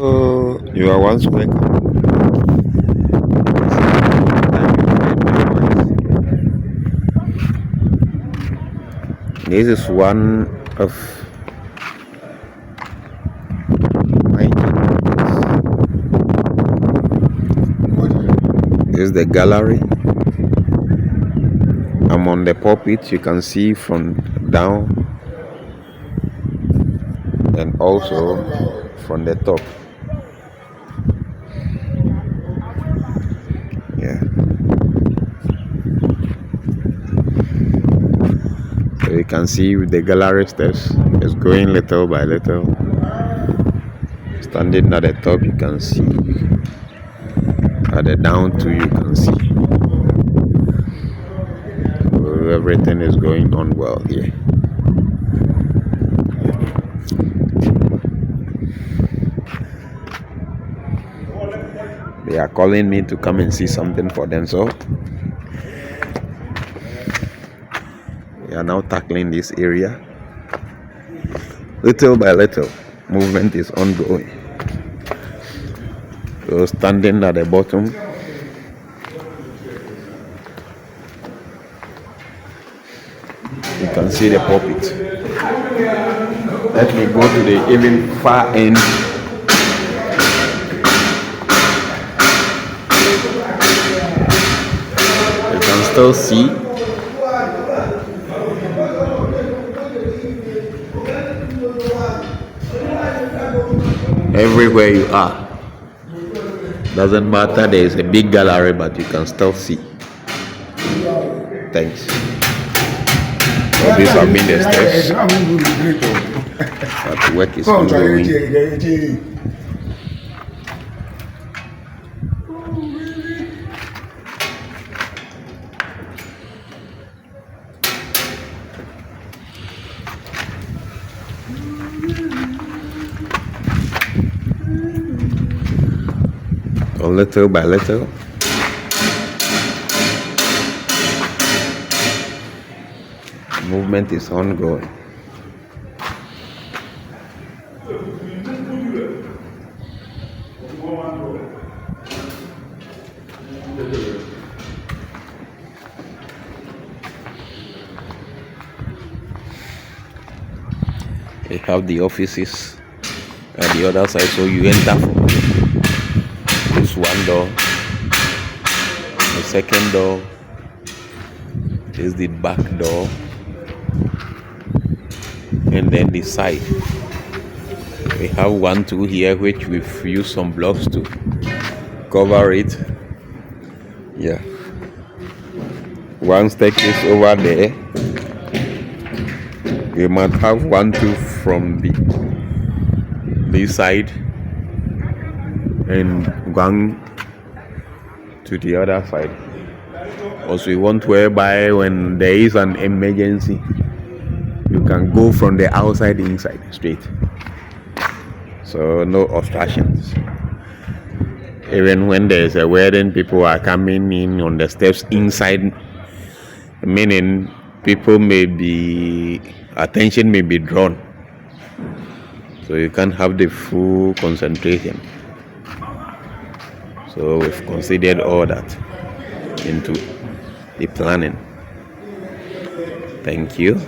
You are once welcome. This is one of my This is the gallery. I'm on the pulpit. You can see from down and also from the top. Yeah. So you can see with the gallery steps, it's going little by little. Standing at the top, you can see. At the down too, you can see. So everything is going on well here. They are calling me to come and see something for them, so we are now tackling this area. Little by little, movement is ongoing. So standing at the bottom, you can see the pulpit. Let me go to the even far end. You can still see everywhere you are. Doesn't matter, there is a big gallery, but you can still see. Thanks. So these have been the steps. But work is ongoing. So little by little, movement is ongoing. We have the offices at the other side, so you enter from this one door. The second door is the back door, and then the side. We have 1, 2 here, which we've used some blocks to cover it. Yeah. One staircase over there. We might have 1, 2 from this side and one to the other side. Also, we want whereby when there is an emergency, you can go from the outside inside straight. So no obstructions. Even when there is a wedding, people are coming in on the steps inside, meaning attention may be drawn. So you can't have the full concentration. So we've considered all that into the planning. Thank you.